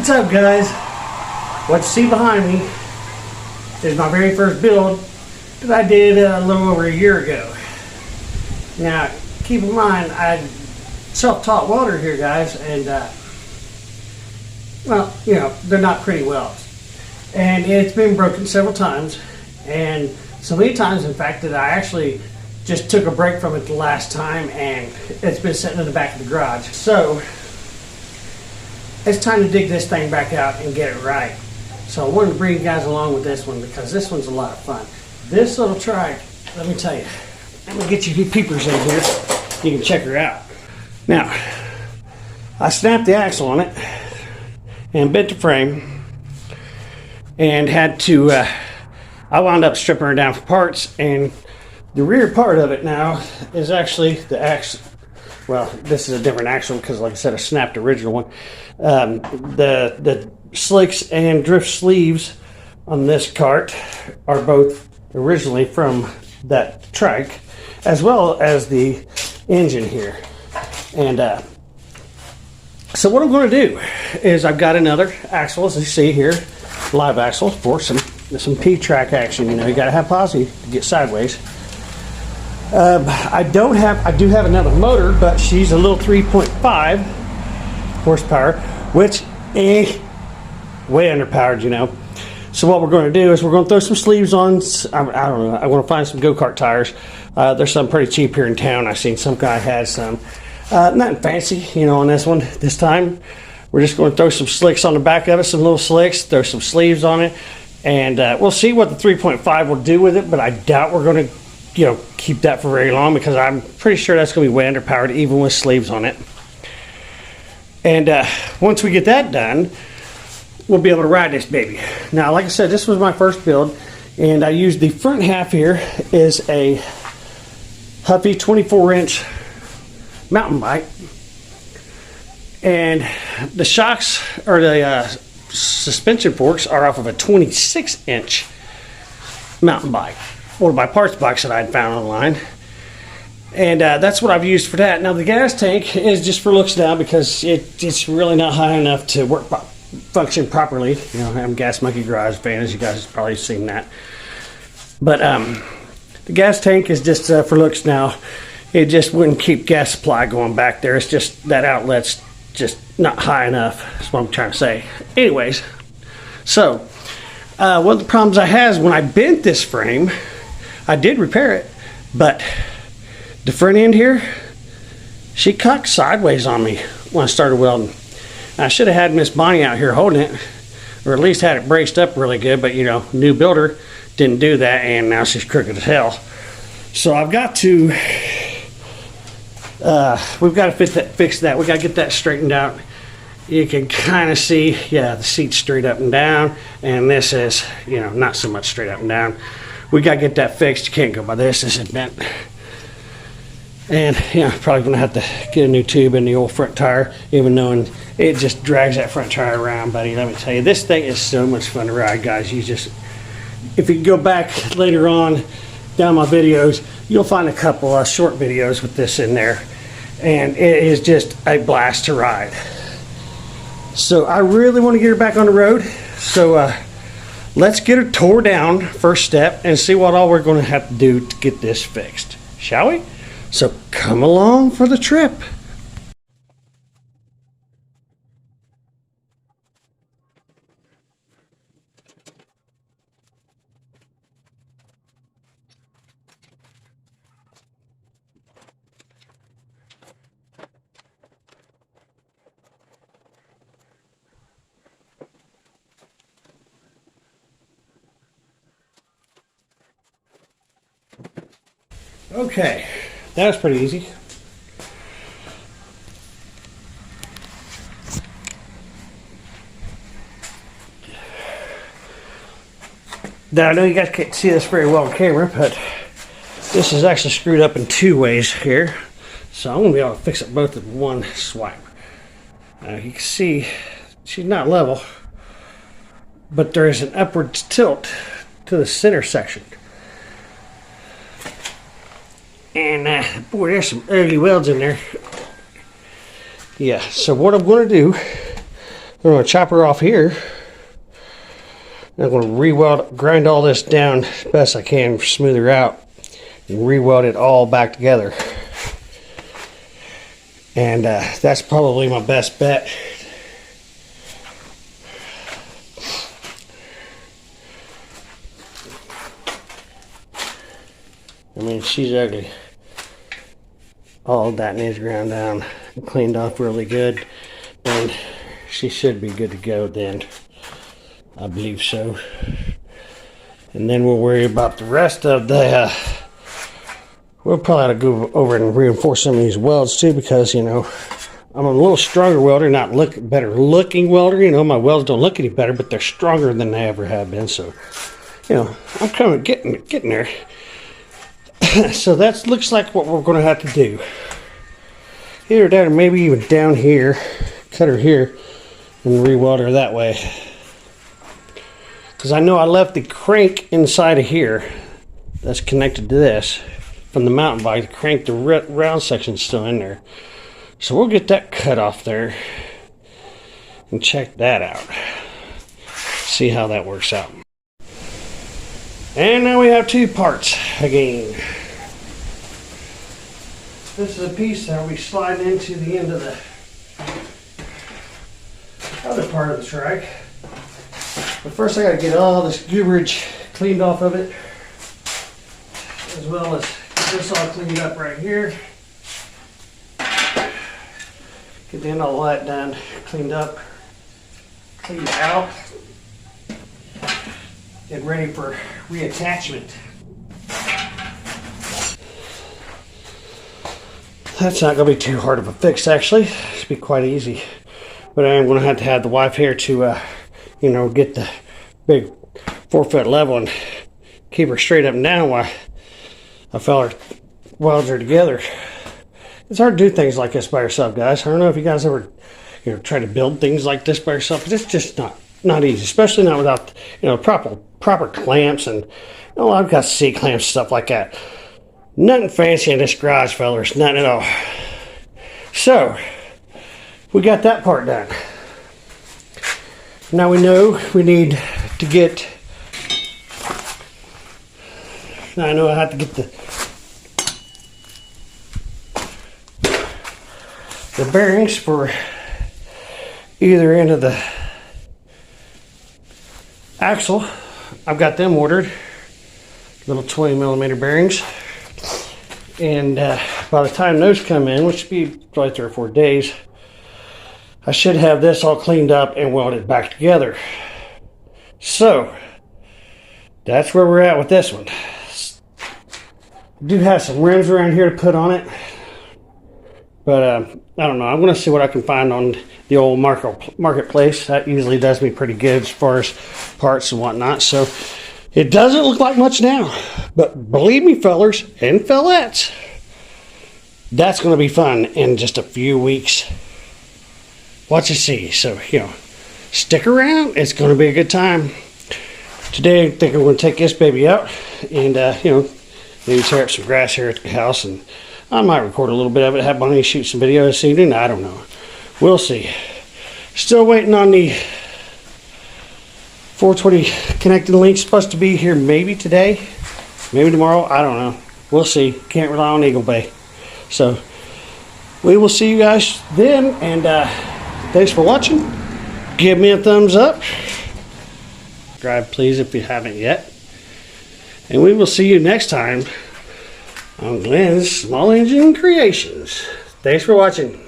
What's up, guys? What you see behind me is my very first build that I did a little over a year ago. Now, keep in mind, I'm self-taught welder here, guys, and well, you know, they're not pretty welds. And it's been broken several times, and so many times, in fact, that I actually just took a break from it the last time, and it's been sitting in the back of the garage. So it's time to dig this thing back out and get it right. So I wanted to bring you guys along with this one because this one's a lot of fun. This little trike, let me tell you, I'm gonna get you a few peepers in here. You can check her out. Now, I snapped the axle on it and bent the frame and had to, I wound up stripping her down for parts, and the rear part of it now is actually the axle. Well, this is a different axle because, like I said, I snapped the original one. The slicks and drift sleeves on this cart are both originally from that trike, as well as the engine here. And so what I'm going to do is I've got another axle, as you see here, live axle for some P-track action. You know, you got to have posse to get sideways. I do have another motor, but she's a little 3.5 horsepower, which is way underpowered, you know. So what we're going to do is we're going to throw some sleeves on. I don't know. I want to find some go-kart tires. There's some pretty cheap here in town. I've seen some guy had some. Nothing fancy, you know, on this one. This time, we're just going to throw some slicks on the back of it, some little slicks, throw some sleeves on it, and we'll see what the 3.5 will do with it, but I doubt we're going to, you know, keep that for very long because I'm pretty sure that's going to be way underpowered even with sleeves on it. And once we get that done, we'll be able to ride this baby. Now, like I said, this was my first build, and I used the front half here is a Huffy 24-inch mountain bike, and the shocks or the suspension forks are off of a 26-inch mountain bike, one of my parts bikes that I'd found online, and that's what I've used for that. Now the gas tank is just for looks now because it's really not high enough to function properly. You know, I'm a Gas Monkey Garage fan, as you guys have probably seen that. But the gas tank is just for looks now. It just wouldn't keep gas supply going back there. It's just that outlet's just not high enough. That's what I'm trying to say. Anyways, so one of the problems I had is when I bent this frame, I did repair it, but the front end here, she cocked sideways on me when I started welding. I should have had Miss Bonnie out here holding it, or at least had it braced up really good, but you know, new builder didn't do that, and now she's crooked as hell. So I've got to, we've got to fix that. We got to get that straightened out. You can kind of see, yeah, the seat's straight up and down, and this is, you know, not so much straight up and down. We got to get that fixed. You can't go by this. This is bent. And, you know, probably going to have to get a new tube in the old front tire, even knowing it just drags that front tire around, buddy. Let me tell you, this thing is so much fun to ride, guys. You just, if you go back later on down my videos, you'll find a couple short videos with this in there. And it is just a blast to ride. So I really want to get her back on the road. So let's get her tore down, first step, and see what all we're going to have to do to get this fixed. Shall we? So come along for the trip. Okay, that was pretty easy. Now I know you guys can't see this very well on camera, but this is actually screwed up in two ways here. So I'm going to be able to fix it both in one swipe. Now you can see she's not level, but there is an upward tilt to the center section. And boy, there's some ugly welds in there. Yeah, so what I'm going to do is I'm going to chop her off here. I'm going to grind all this down as best I can, smooth her out, and re-weld it all back together. And that's probably my best bet. I mean, she's ugly. All that needs ground down and cleaned off really good. And she should be good to go then. I believe so. And then we'll worry about the rest of the... we'll probably have to go over and reinforce some of these welds too, because, you know, I'm a little stronger welder, not better looking welder. You know, my welds don't look any better, but they're stronger than they ever have been. So, you know, I'm kind of getting there. So that looks like what we're going to have to do. Either that or maybe even down here, cut her here, and re-weld her that way. Because I know I left the crank inside of here that's connected to this from the mountain bike. The crank, the round section's still in there. So we'll get that cut off there and check that out. See how that works out. And now we have two parts again. This is a piece that we slide into the end of the other part of the trike. But first I got to get all this gooberage cleaned off of it, as well as get this all cleaned up right here. Get the end all that done, cleaned up, cleaned out, get ready for reattachment. That's not going to be too hard of a fix, actually. It should be quite easy. But I am going to have the wife here to, you know, get the big 4-foot level and keep her straight up and down while I fell her welds her together. It's hard to do things like this by yourself, guys. I don't know if you guys ever, you know, try to build things like this by yourself, but it's just not easy, especially not without, you know, proper clamps and, you know, I've got C clamps, stuff like that. Nothing fancy in this garage, fellas. Nothing at all. So, we got that part done. Now we know we need to get... Now I know I have to get the bearings for either end of the axle. I've got them ordered. Little 20mm bearings. And by the time those come in, which should be probably 3 or 4 days, I should have this all cleaned up and welded back together. So, that's where we're at with this one. I do have some rims around here to put on it. But, I don't know. I'm going to see what I can find on the old marketplace. That usually does me pretty good as far as parts and whatnot. So, it doesn't look like much now, but believe me, fellers and fellettes, that's going to be fun in just a few weeks. Watch and see. So, you know, stick around. It's going to be a good time. Today, I think I'm going to take this baby out and, you know, maybe tear up some grass here at the house, and I might record a little bit of it, have Bonnie shoot some video this evening. I don't know. We'll see. Still waiting on the 420 connecting link. Supposed to be here maybe today, maybe tomorrow. I don't know. We'll see. Can't rely on Eagle Bay. So we will see you guys then. And thanks for watching. Give me a thumbs up. Subscribe, please, if you haven't yet. And we will see you next time on Glenn's Small Engine Creations. Thanks for watching.